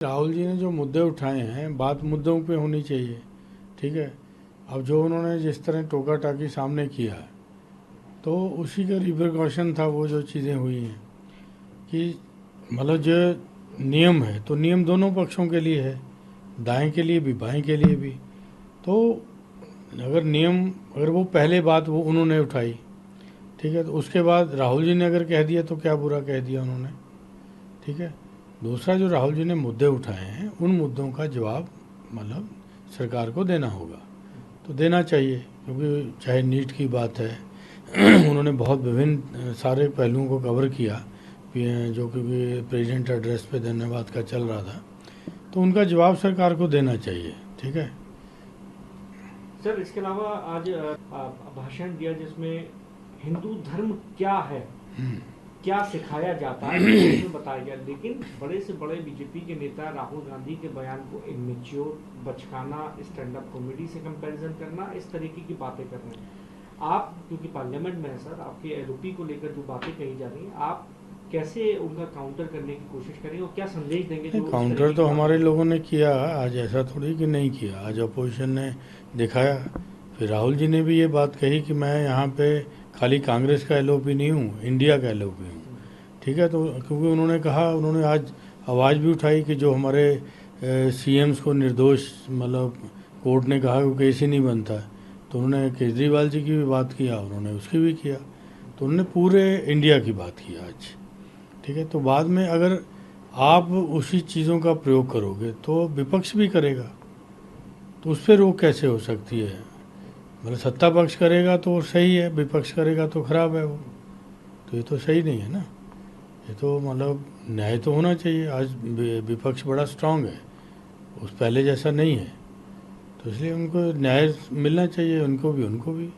राहुल जी ने जो मुद्दे उठाए हैं बात मुद्दों पे होनी चाहिए। ठीक है। अब जो उन्होंने जिस तरह टोका टाकी सामने किया तो उसी का रिपरकॉशन था वो जो चीज़ें हुई हैं कि मतलब जो नियम है तो नियम दोनों पक्षों के लिए है, दाएं के लिए भी बाएं के लिए भी। तो अगर वो पहले बात वो उन्होंने उठाई, ठीक है, तो उसके बाद राहुल जी ने अगर कह दिया तो क्या बुरा कह दिया उन्होंने। ठीक है। दूसरा जो राहुल जी ने मुद्दे उठाए हैं उन मुद्दों का जवाब मतलब सरकार को देना होगा, तो देना चाहिए, क्योंकि चाहे नीट की बात है उन्होंने बहुत विभिन्न सारे पहलुओं को कवर किया जो कि प्रेसिडेंट एड्रेस पे धन्यवाद का चल रहा था, तो उनका जवाब सरकार को देना चाहिए। ठीक है सर, इसके अलावा आज भाषण दिया जिसमें हिंदू धर्म क्या है, क्या सिखाया जाता है उसमें बताया गया, लेकिन बड़े से बड़े बीजेपी के नेता राहुल गांधी के बयान को इमेच्योर, बचकाना, स्टैंड अप कॉमेडी से कंपैरिजन करना, इस तरीके की बातें कर रहे हैं। आप क्योंकि पार्लियामेंट में है सर, आपके एलओपी को लेकर जो बातें कही जा रही हैं, आप कैसे उनका काउंटर करने की कोशिश करेंगे और क्या संदेश देंगे जो काउंटर तो हमारे लोगों ने किया, आज ऐसा थोड़ी कि नहीं किया, आज अपोजिशन ने दिखाया। फिर राहुल जी ने भी ये बात कही कि मैं यहाँ पे खाली कांग्रेस का एलओपी नहीं हूँ, इंडिया का एलओपी हूँ। ठीक है। तो क्योंकि उन्होंने कहा, उन्होंने आज आवाज़ भी उठाई कि जो हमारे सीएम्स को निर्दोष मतलब कोर्ट ने कहा कि केस ही नहीं बनता है, तो उन्होंने केजरीवाल जी की भी बात किया, उन्होंने उसकी भी किया, तो उन्होंने पूरे इंडिया की बात की आज। ठीक है। तो बाद में अगर आप उसी चीज़ों का प्रयोग करोगे तो विपक्ष भी करेगा, तो उस पर रोक कैसे हो सकती है। मतलब सत्ता पक्ष करेगा तो सही है, विपक्ष करेगा तो खराब है वो, तो ये तो सही नहीं है ना। ये तो मतलब न्याय तो होना चाहिए। आज विपक्ष बड़ा स्ट्रांग है, उस पहले जैसा नहीं है, तो इसलिए उनको न्याय मिलना चाहिए, उनको भी।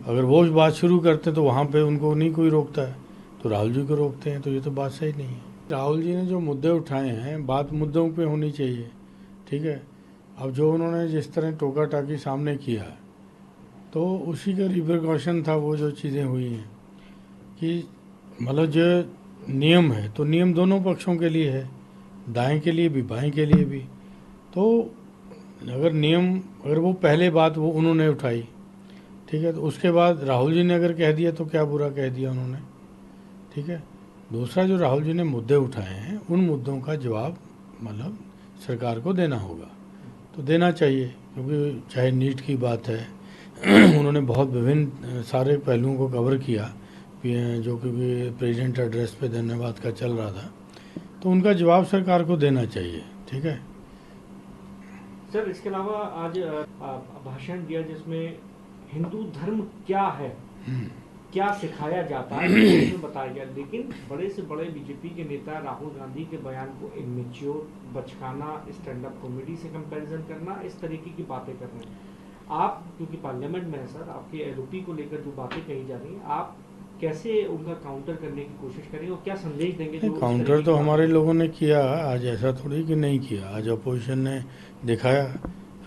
अगर वो बात शुरू करते हैं तो वहाँ पे उनको नहीं कोई रोकता है, तो राहुल जी को रोकते हैं, तो ये तो बात सही नहीं है। राहुल जी ने जो मुद्दे उठाए हैं बात मुद्दों पे होनी चाहिए। ठीक है। अब जो उन्होंने जिस तरह टोका टाकी सामने किया तो उसी का रिपरकॉशन था वो जो चीज़ें हुई हैं कि मतलब जो नियम है तो नियम दोनों पक्षों के लिए है, दाएं के लिए भी बाएं के लिए भी। तो अगर वो पहले बात वो उन्होंने उठाई, ठीक है, तो उसके बाद राहुल जी ने अगर कह दिया तो क्या बुरा कह दिया उन्होंने। ठीक है। दूसरा जो राहुल जी ने मुद्दे उठाए हैं उन मुद्दों का जवाब मतलब सरकार को देना होगा, तो देना चाहिए, क्योंकि चाहे नीट की बात है उन्होंने बहुत विभिन्न सारे पहलुओं को कवर किया जो कि प्रेसिडेंट एड्रेस पे धन्यवाद का चल रहा था, तो उनका जवाब सरकार को देना चाहिए। ठीक है सर, इसके अलावा आज भाषण दिया जिसमें हिंदू धर्म क्या है, क्या सिखाया जाता है उसमें बताया गया, लेकिन बड़े से बड़े बीजेपी के नेता राहुल गांधी के बयान को इमेच्योर, बचकाना, स्टैंड अप कॉमेडी से कंपैरिजन करना, इस तरीके की बातें कर रहे हैं। आप क्योंकि पार्लियामेंट में है सर, आपके एलओपी को लेकर जो बातें कही जा रही हैं, आप कैसे उनका काउंटर करने की कोशिश करेंगे और क्या संदेश देंगे जो काउंटर तो हमारे लोगों ने किया, आज ऐसा थोड़ी कि नहीं किया, आज अपोजिशन ने दिखाया।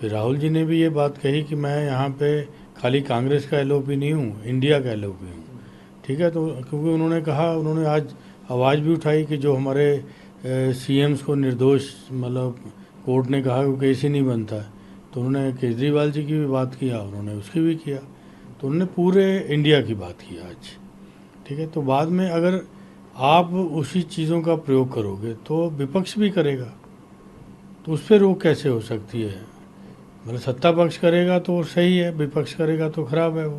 फिर राहुल जी ने भी ये बात कही कि मैं यहाँ पे खाली कांग्रेस का एलओपी नहीं हूँ, इंडिया का एलओपी हूँ। ठीक है। तो क्योंकि उन्होंने कहा, उन्होंने आज आवाज़ भी उठाई कि जो हमारे सीएम्स को निर्दोष मतलब कोर्ट ने कहा कि केस ही नहीं बनता है, तो उन्होंने केजरीवाल जी की भी बात किया, उन्होंने उसकी भी किया, तो उन्होंने पूरे इंडिया की बात की आज। ठीक है। तो बाद में अगर आप उसी चीज़ों का प्रयोग करोगे तो विपक्ष भी करेगा, तो उस पर रोक कैसे हो सकती है। मतलब सत्ता पक्ष करेगा तो सही है, विपक्ष करेगा तो खराब है वो,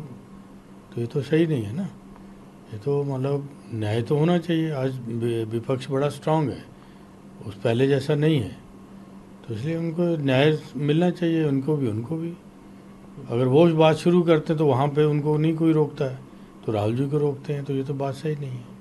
तो ये तो सही नहीं है ना। ये तो मतलब न्याय तो होना चाहिए। आज विपक्ष बड़ा स्ट्रांग है, उस पहले जैसा नहीं है, तो इसलिए उनको न्याय मिलना चाहिए, उनको भी। अगर वो बात शुरू करते हैं तो वहाँ पे उनको नहीं कोई रोकता है, तो राहुल जी को रोकते हैं, तो ये तो बात सही नहीं है।